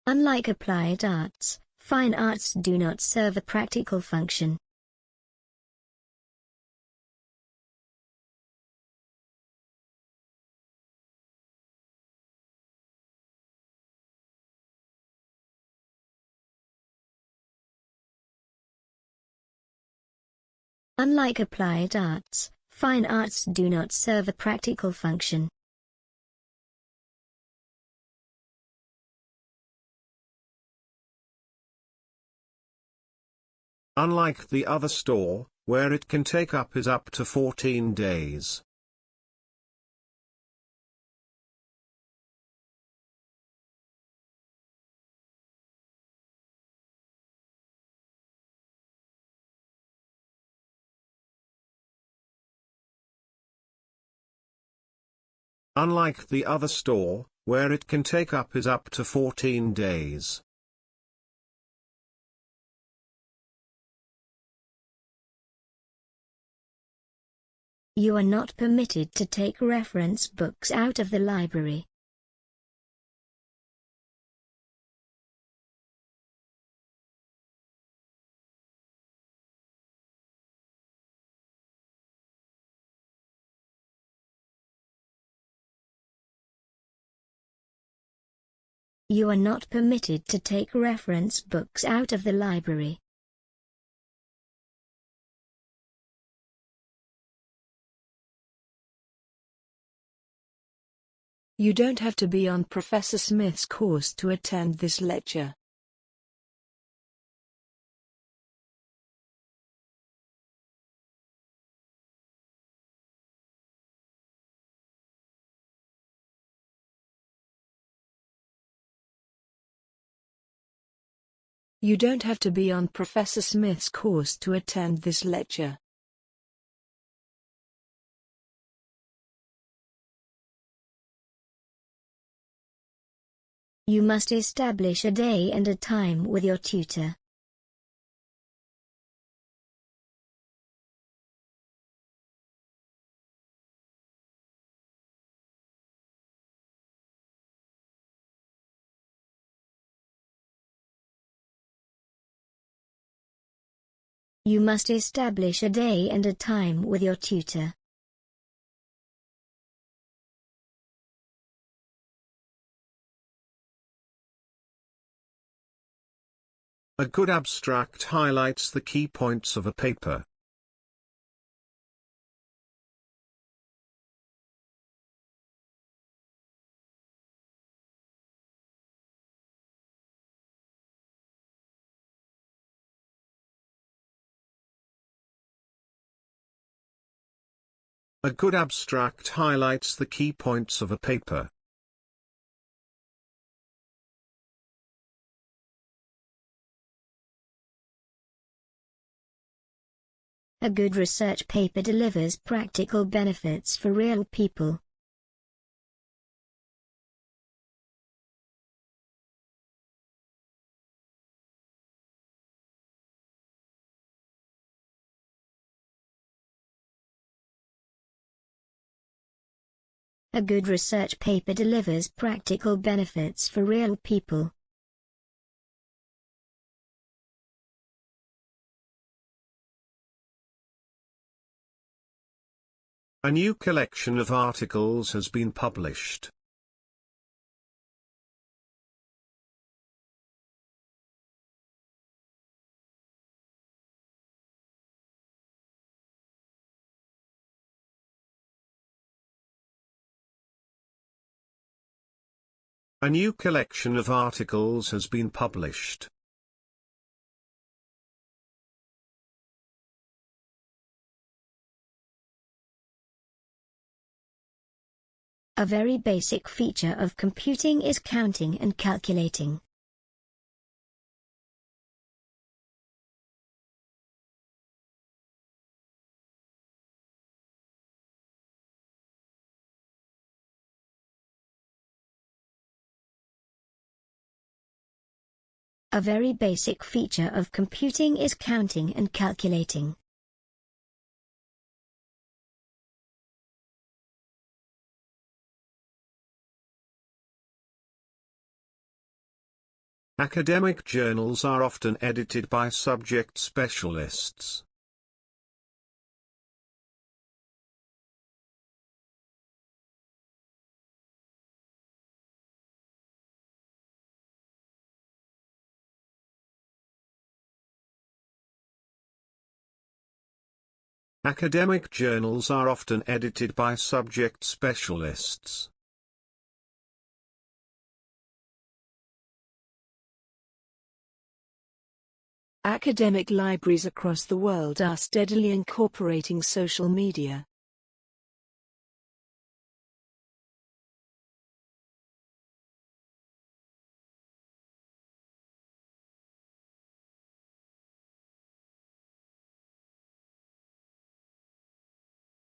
Unlike applied arts, fine arts do not serve a practical function. Unlike applied arts, fine arts do not serve a practical function. Unlike the other store, where it can take up to 14 days. Unlike the other store, where it can take up to 14 days. You are not permitted to take reference books out of the library. You are not permitted to take reference books out of the library. You don't have to be on Professor Smith's course to attend this lecture. You don't have to be on Professor Smith's course to attend this lecture. You must establish a day and a time with your tutor. You must establish a day and a time with your tutor. A good abstract highlights the key points of a paper. A good abstract highlights the key points of a paper. A good research paper delivers practical benefits for real people. A good research paper delivers practical benefits for real people. A new collection of articles has been published. A new collection of articles has been published. A very basic feature of computing is counting and calculating. A very basic feature of computing is counting and calculating. Academic journals are often edited by subject specialists. Academic journals are often edited by subject specialists. Academic libraries across the world are steadily incorporating social media.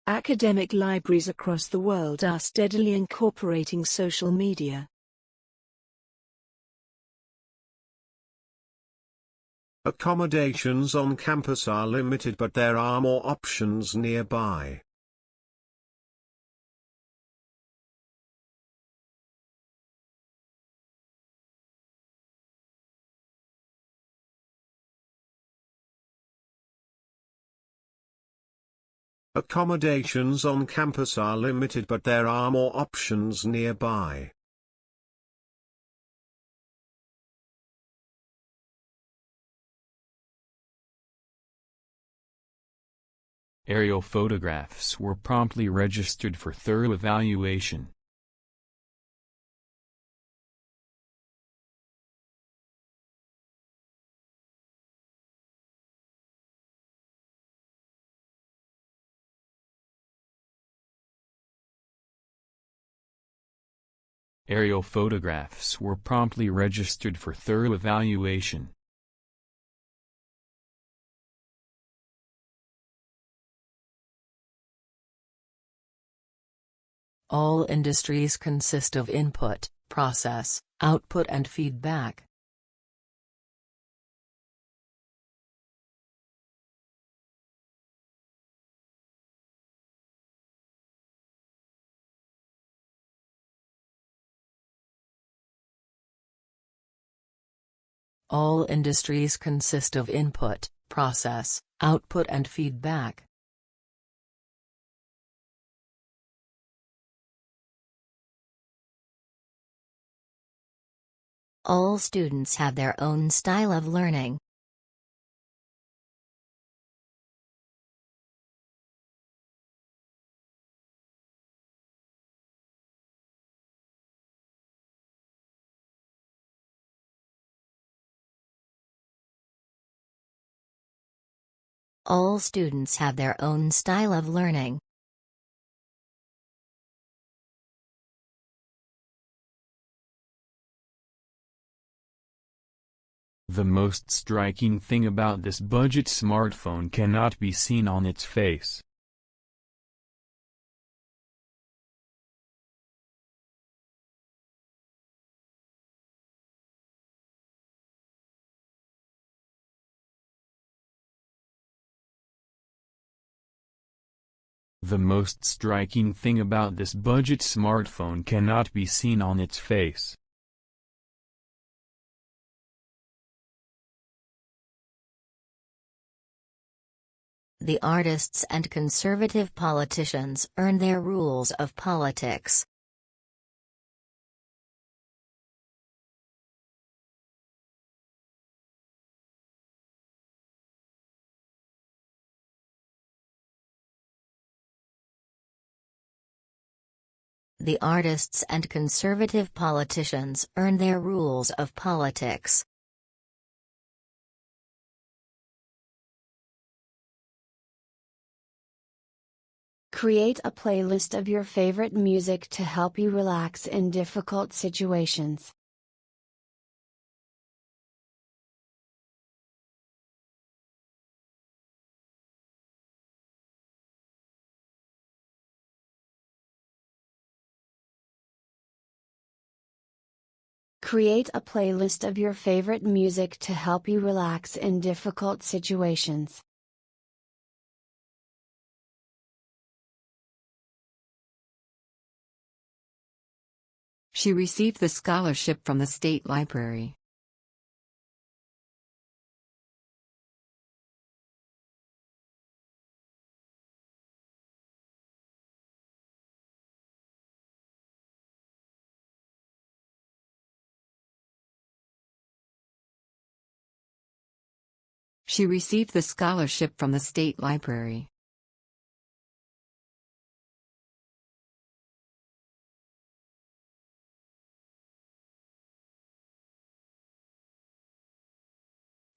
Academic libraries across the world are steadily incorporating social media. Accommodations on campus are limited, but there are more options nearby. Accommodations on campus are limited, but there are more options nearby. Aerial photographs were promptly registered for thorough evaluation. Aerial photographs were promptly registered for thorough evaluation. All industries consist of input, process, output and feedback. All industries consist of input, process, output and feedback. All students have their own style of learning. All students have their own style of learning. The most striking thing about this budget smartphone cannot be seen on its face. The most striking thing about this budget smartphone cannot be seen on its face. The artists and conservative politicians earn their rules of politics. The artists and conservative politicians earn their rules of politics. Create a playlist of your favorite music to help you relax in difficult situations. Create a playlist of your favorite music to help you relax in difficult situations. She received the scholarship from the State Library. She received the scholarship from the state library.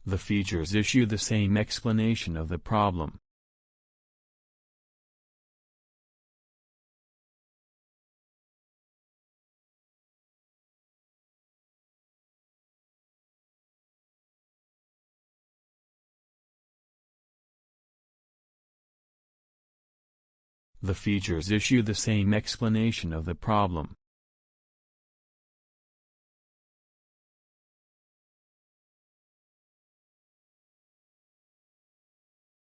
The features issue the same explanation of the problem. The features issue the same explanation of the problem.